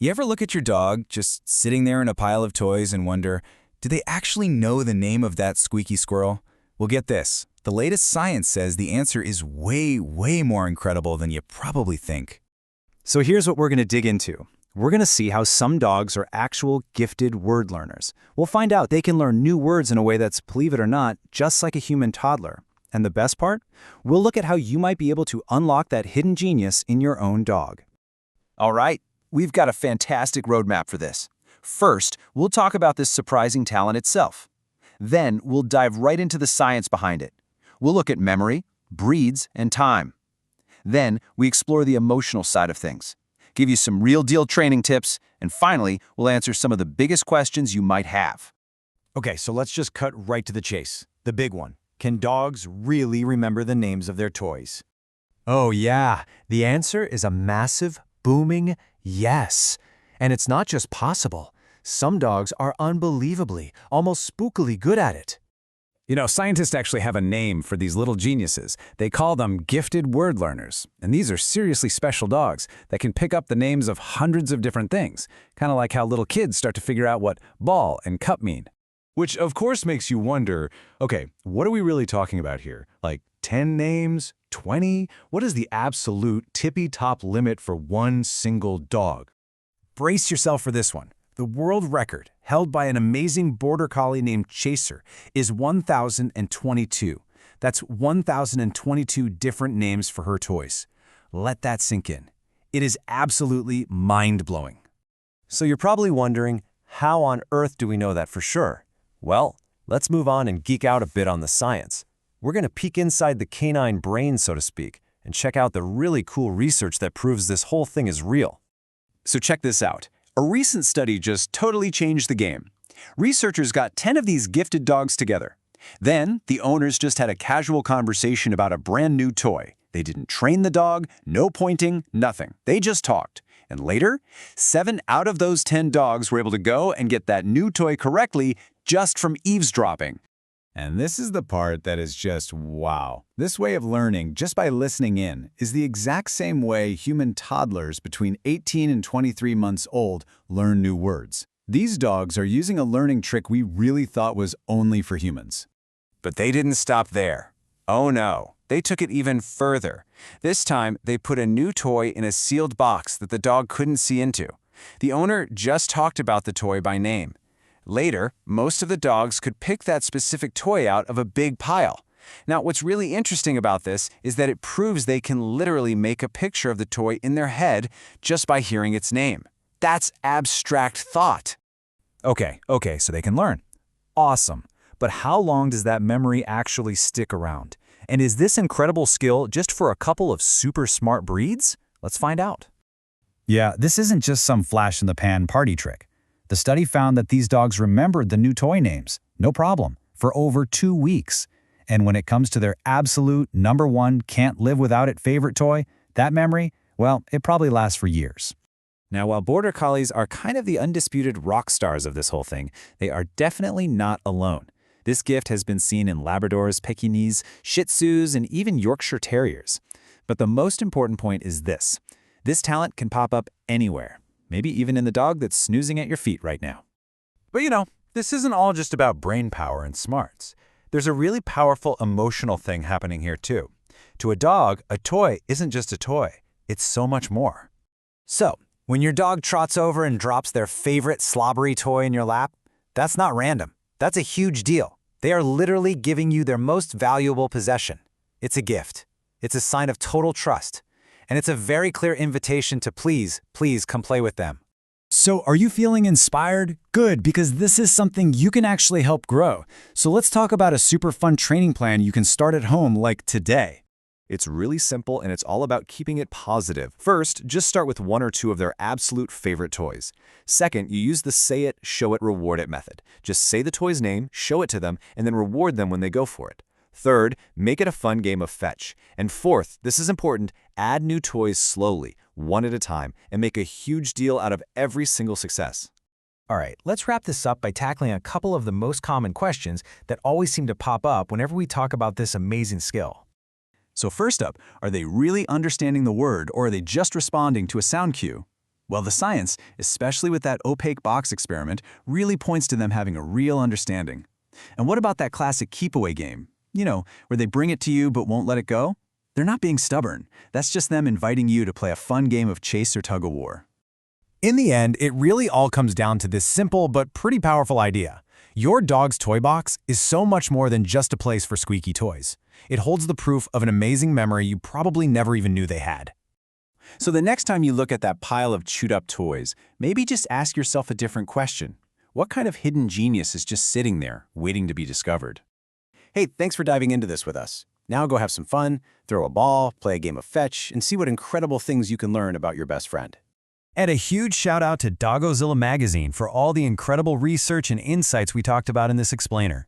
You ever look at your dog just sitting there in a pile of toys and wonder, do they actually know the name of that squeaky squirrel? Well, get this. The latest science says the answer is way, way more incredible than you probably think. So here's what we're going to dig into. We're going to see how some dogs are actual gifted word learners. We'll find out they can learn new words in a way that's, believe it or not, just like a human toddler. And the best part? We'll look at how you might be able to unlock that hidden genius in your own dog. All right, we've got a fantastic roadmap for this. First, we'll talk about this surprising talent itself. Then, we'll dive right into the science behind it. We'll look at memory, breeds, and time. Then, we explore the emotional side of things, give you some real-deal training tips, and finally, we'll answer some of the biggest questions you might have. Okay, so let's just cut right to the chase. The big one. Can dogs really remember the names of their toys? Oh yeah, the answer is a massive, booming yes. And it's not just possible. Some dogs are unbelievably, almost spookily good at it. You know, scientists actually have a name for these little geniuses. They call them gifted word learners. And these are seriously special dogs that can pick up the names of hundreds of different things, kind of like how little kids start to figure out what ball and cup mean. Which, of course, makes you wonder, okay, what are we really talking about here? Like 10 names? 20? What is the absolute tippy-top limit for one single dog? Brace yourself for this one. The world record, held by an amazing border collie named Chaser, is 1,022. That's 1,022 different names for her toys. Let that sink in. It is absolutely mind-blowing. So you're probably wondering, how on earth do we know that for sure? Well, let's move on and geek out a bit on the science. We're going to peek inside the canine brain, so to speak, and check out the really cool research that proves this whole thing is real. So check this out. A recent study just totally changed the game. Researchers got 10 of these gifted dogs together. Then, the owners just had a casual conversation about a brand new toy. They didn't train the dog, no pointing, nothing. They just talked. And later, 7 out of those 10 dogs were able to go and get that new toy correctly just from eavesdropping. And this is the part that is just wow. This way of learning, just by listening in, is the exact same way human toddlers between 18 and 23 months old learn new words. These dogs are using a learning trick we really thought was only for humans. But they didn't stop there. Oh no, they took it even further. This time, they put a new toy in a sealed box that the dog couldn't see into. The owner just talked about the toy by name. Later, most of the dogs could pick that specific toy out of a big pile. Now, what's really interesting about this is that it proves they can literally make a picture of the toy in their head just by hearing its name. That's abstract thought. Okay, so they can learn. Awesome. But how long does that memory actually stick around? And is this incredible skill just for a couple of super smart breeds? Let's find out. Yeah, this isn't just some flash-in-the-pan party trick. The study found that these dogs remembered the new toy names, no problem, for over 2 weeks. And when it comes to their absolute #1 can't-live-without-it favorite toy, that memory, well, it probably lasts for years. Now, while border collies are kind of the undisputed rock stars of this whole thing, they are definitely not alone. This gift has been seen in Labradors, Pekingese, Shih Tzus, and even Yorkshire Terriers. But the most important point is this. This talent can pop up anywhere. Maybe even in the dog that's snoozing at your feet right now. But you know, this isn't all just about brain power and smarts. There's a really powerful emotional thing happening here too. To a dog, a toy isn't just a toy. It's so much more. So, when your dog trots over and drops their favorite slobbery toy in your lap, that's not random. That's a huge deal. They are literally giving you their most valuable possession. It's a gift. It's a sign of total trust. And it's a very clear invitation to please come play with them. So are you feeling inspired? Good, because this is something you can actually help grow. So let's talk about a super fun training plan you can start at home like today. It's really simple and it's all about keeping it positive. First, just start with 1 or 2 of their absolute favorite toys. Second, you use the say it, show it, reward it method. Just say the toy's name, show it to them, and then reward them when they go for it. Third, make it a fun game of fetch. And fourth, this is important, add new toys slowly, one at a time, and make a huge deal out of every single success. All right, let's wrap this up by tackling a couple of the most common questions that always seem to pop up whenever we talk about this amazing skill. So first up, are they really understanding the word or are they just responding to a sound cue? Well, the science, especially with that opaque box experiment, really points to them having a real understanding. And what about that classic keep-away game? You know, where they bring it to you but won't let it go? They're not being stubborn. That's just them inviting you to play a fun game of chase or tug-of-war. In the end, it really all comes down to this simple but pretty powerful idea. Your dog's toy box is so much more than just a place for squeaky toys. It holds the proof of an amazing memory you probably never even knew they had. So the next time you look at that pile of chewed-up toys, maybe just ask yourself a different question. What kind of hidden genius is just sitting there, waiting to be discovered? Hey, thanks for diving into this with us. Now go have some fun, throw a ball, play a game of fetch, and see what incredible things you can learn about your best friend. And a huge shout out to Doggozila magazine for all the incredible research and insights we talked about in this explainer.